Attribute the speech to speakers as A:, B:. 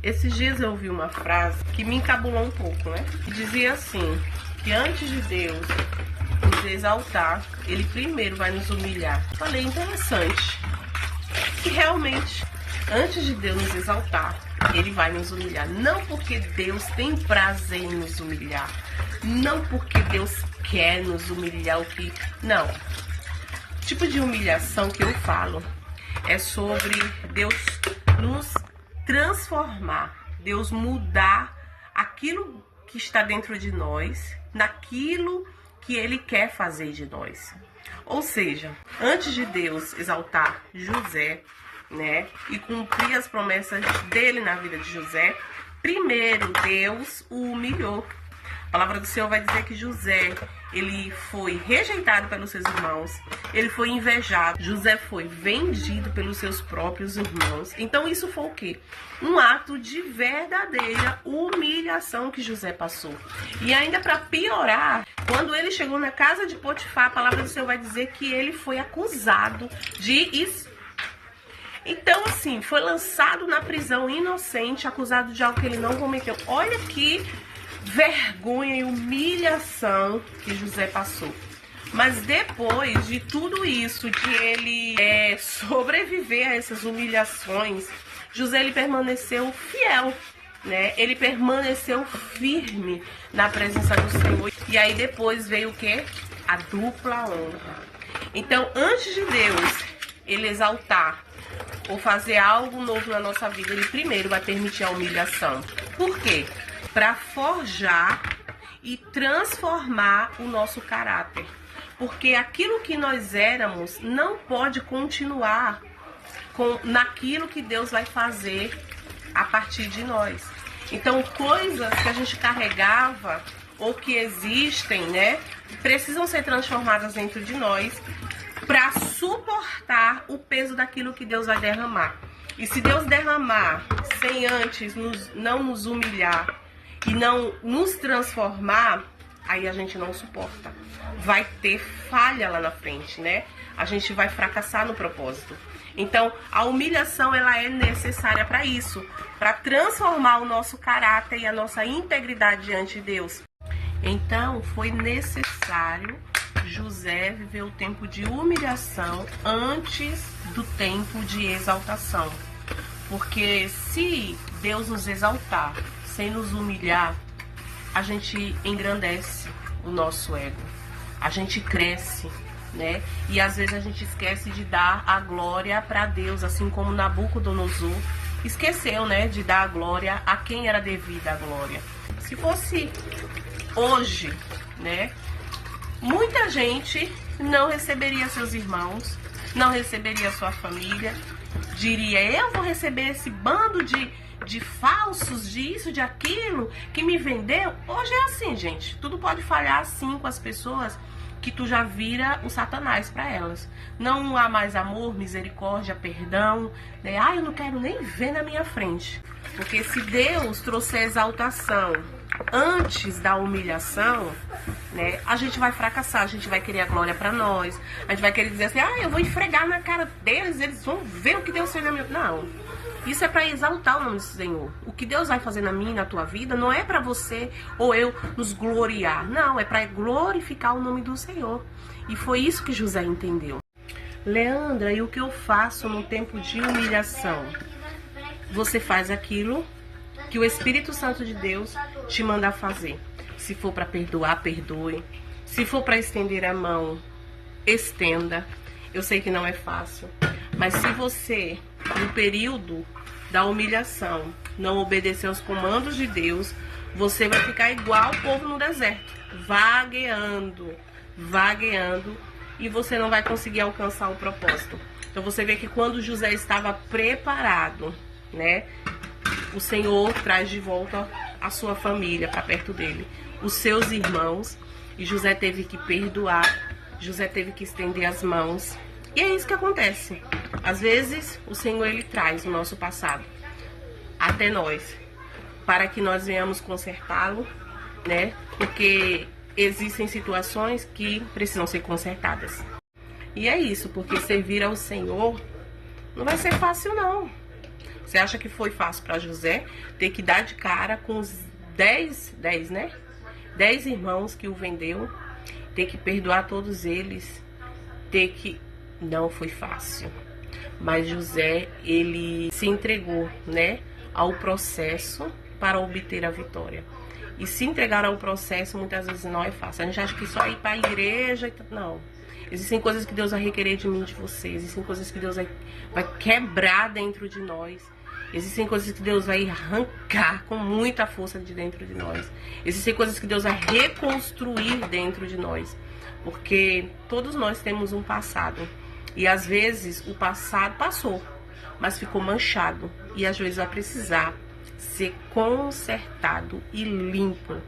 A: Esses dias eu ouvi uma frase que me encabulou um pouco, né? Que dizia assim, que antes de Deus nos exaltar, Ele primeiro vai nos humilhar. Falei, interessante. Que realmente, antes de Deus nos exaltar, Ele vai nos humilhar. Não porque Deus tem prazer em nos humilhar. Não porque Deus quer nos humilhar. Não. O tipo de humilhação que eu falo é sobre Deus nos transformar, Deus mudar aquilo que está dentro de nós, naquilo que Ele quer fazer de nós. Ou seja, antes de Deus exaltar José, né, e cumprir as promessas dele na vida de José, primeiro Deus o humilhou. A palavra do Senhor vai dizer que José, ele foi rejeitado pelos seus irmãos, ele foi invejado, José foi vendido pelos seus próprios irmãos. Então isso foi o quê? Um ato de verdadeira humilhação que José passou. E ainda para piorar, quando ele chegou na casa de Potifar, a palavra do Senhor vai dizer que ele foi acusado de Então, assim, foi lançado na prisão inocente, acusado de algo que ele não cometeu. Olha que vergonha e humilhação que José passou. Mas depois de tudo isso, de ele sobreviver a essas humilhações, José ele permaneceu fiel, né? Ele permaneceu firme na presença do Senhor. E aí depois veio o quê? A dupla honra. Então, antes de Deus ele exaltar ou fazer algo novo na nossa vida, ele primeiro vai permitir a humilhação. Por quê? Para forjar e transformar o nosso caráter. Porque aquilo que nós éramos não pode continuar naquilo que Deus vai fazer a partir de nós. Então, coisas que a gente carregava ou que existem, né, precisam ser transformadas dentro de nós para suportar o peso daquilo que Deus vai derramar. E se Deus derramar sem antes não nos humilhar e não nos transformar, aí a gente não suporta. Vai ter falha lá na frente, né? A gente vai fracassar no propósito. Então, a humilhação ela é necessária para isso, para transformar o nosso caráter e a nossa integridade diante de Deus. Então, foi necessário José viver o tempo de humilhação antes do tempo de exaltação. Porque se Deus nos exaltar sem nos humilhar, a gente engrandece o nosso ego. A gente cresce, né? E às vezes a gente esquece de dar a glória para Deus, assim como Nabucodonosor esqueceu, né, de dar a glória a quem era devida a glória. Se fosse hoje, né, muita gente não receberia seus irmãos, não receberia sua família, diria, eu vou receber esse bando de falsos, disso, de aquilo, que me vendeu. Hoje é assim, gente, tudo pode falhar assim com as pessoas, que tu já vira o Satanás para elas. Não há mais amor, misericórdia, perdão, né? Eu não quero nem ver na minha frente. Porque se Deus trouxer exaltação antes da humilhação, né, a gente vai fracassar, a gente vai querer a glória para nós, a gente vai querer dizer assim, eu vou esfregar na cara deles, eles vão ver o que Deus fez na minha... Não, isso é para exaltar o nome do Senhor. O que Deus vai fazer na minha e na tua vida não é para você ou eu nos gloriar, não, é para glorificar o nome do Senhor. E foi isso que José entendeu. Leandra, e o que eu faço no tempo de humilhação? Você faz aquilo que o Espírito Santo de Deus te manda fazer. Se for para perdoar, perdoe. Se for para estender a mão, estenda. Eu sei que não é fácil, mas se você, no período da humilhação, não obedecer aos comandos de Deus, você vai ficar igual o povo no deserto, vagueando, e você não vai conseguir alcançar o propósito. Então você vê que quando José estava preparado, né, o Senhor traz de volta a sua família para perto dele, os seus irmãos, e José teve que perdoar, José teve que estender as mãos. E é isso que acontece. Às vezes o Senhor ele traz o nosso passado até nós, para que nós venhamos consertá-lo, né? Porque existem situações que precisam ser consertadas. E é isso, porque servir ao Senhor não vai ser fácil não. Você acha que foi fácil para José ter que dar de cara com os 10 irmãos que o vendeu, ter que perdoar todos eles, Não foi fácil. Mas José, ele se entregou, né, ao processo para obter a vitória. E se entregar ao processo muitas vezes não é fácil. A gente acha que só ir para a igreja... Não. Existem coisas que Deus vai requerer de mim e de você. Existem coisas que Deus vai quebrar dentro de nós. Existem coisas que Deus vai arrancar com muita força de dentro de nós. Existem coisas que Deus vai reconstruir dentro de nós. Porque todos nós temos um passado. E às vezes o passado passou, mas ficou manchado. E às vezes vai precisar ser consertado e limpo.